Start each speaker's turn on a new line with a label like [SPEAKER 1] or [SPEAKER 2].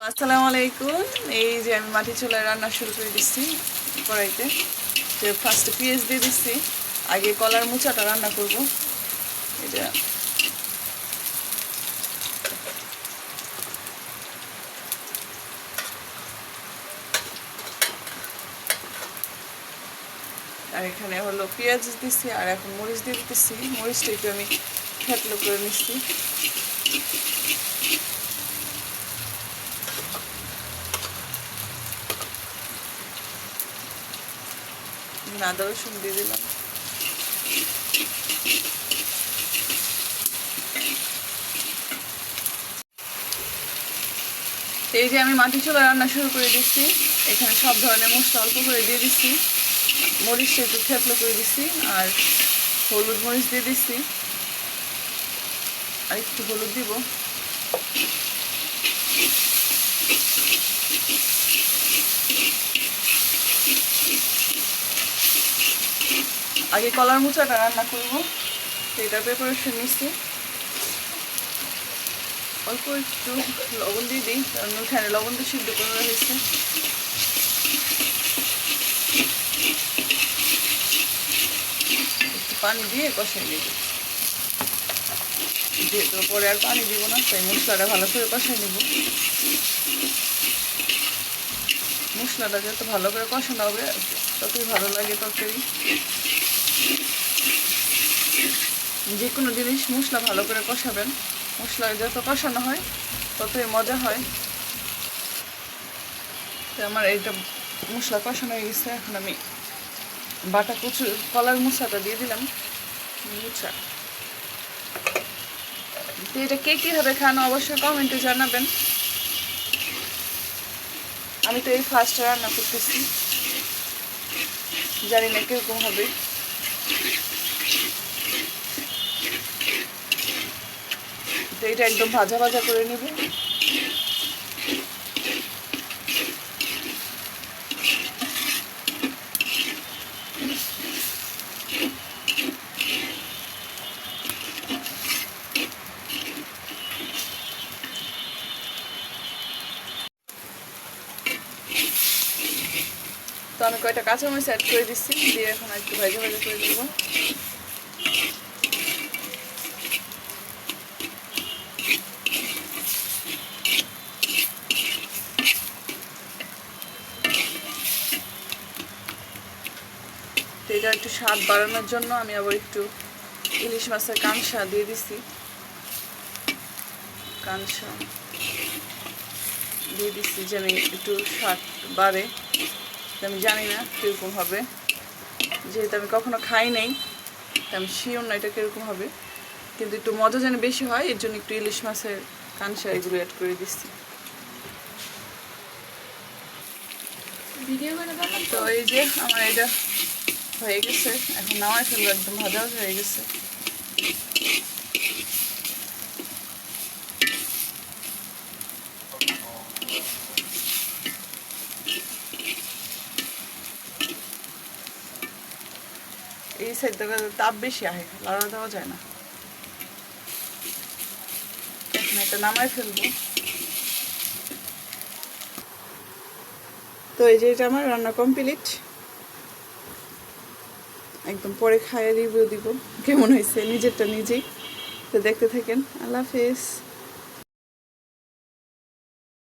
[SPEAKER 1] আসসালামু আলাইকুম। এই যে আমি মাটি চুলায় রান্না শুরু করে দিচ্ছি কড়াইতে। যে ফার্স্টে পেঁয়াজ দিয়ে দিচ্ছি, আগে কলার মোচাটা রান্না করব। এটা আর এখানে হলো পেঁয়াজ দিচ্ছি, আর এখন মরিচ দিয়ে দিতেছি। মরিচটা একটু আমি থেতলো করে নিচ্ছি। আদা রসুন দিয়ে দিলাম। এই যে আমি মাটি চুলা রান্না শুরু করে দিচ্ছি। এখানে সব ধরনের মশলা অল্প করে দিয়ে দিচ্ছি। মরিচটা একটু থেতলো করে দিচ্ছি, আর হলুদ মরিচ দিয়ে দিচ্ছি, আর একটু হলুদ দিব। আগে কলার মোচাটা রান্না করব, এটা প্রিপারেশন নিচ্ছি। অল্প একটু লবণ দিয়ে দিই, কারণ ওখানে লবণ তো সিদ্ধ করা হয়েছে। একটু পানি দিয়ে কষাই নেব, যেহেতু পরে আর পানি দিব না, তাই মশলাটা ভালো করে কষাই নেব। মশলাটা যত ভালো করে কষানো হবে ততই ভালো লাগে তরকারি। যে কোনো জিনিস মশলা ভালো করে কষাবেন, মশলা যত কষানো হয় ততই মজা হয়। তো আমার এইটা মশলা কষানো হয়ে গেছে। এখন আমি বাটা কচু কলার মোচাটা দিয়ে দিলাম। মোচা তো এটা কে কীভাবে খান অবশ্যই কমেন্টে জানাবেন। আমি তো এই ফার্স্ট রান্না করতেছি, জানি না কীরকম হবে। তো এটা একদম ভাজা ভাজা করে নেব। তো আমি কয়টা কাঁচামরিচ অ্যাড করে দিচ্ছি, দিয়ে এখন একটু ভাজা ভাজা করে দেবো। তো এটা একটু স্বাদ বাড়ানোর জন্য আমি আবার একটু ইলিশ মাছের কাঁকড়া দিয়ে দিচ্ছি। কাঁকড়া দিয়ে দিচ্ছি যে আমি একটু স্বাদ বাড়ে। আমি জানি না কীরকম হবে, যেহেতু আমি কখনো খাই নাই, আমি শিওর না এটা কীরকম হবে, কিন্তু একটু মজা যেন বেশি হয় এর জন্য একটু ইলিশ মাছের কাঁকড়া এগুলো অ্যাড করে দিচ্ছি। তো এই যে আমার এটা হয়ে গেছে, এখন নামাই ফেলবো, একদম ভাজা হয়ে গেছে। এই সাইডটা তাপ বেশি আহে, লাড়া দেওয়া যায় না। এখন এটা নামাই ফেলবো। তো এই যে এটা আমার রান্না কমপ্লিট, একদম পরে খাইয়ে রিভিউ দিব কেমন হয়েছে নিজেরটা নিজেই। তো দেখতে থাকেন। আল্লাহ হাফেজ।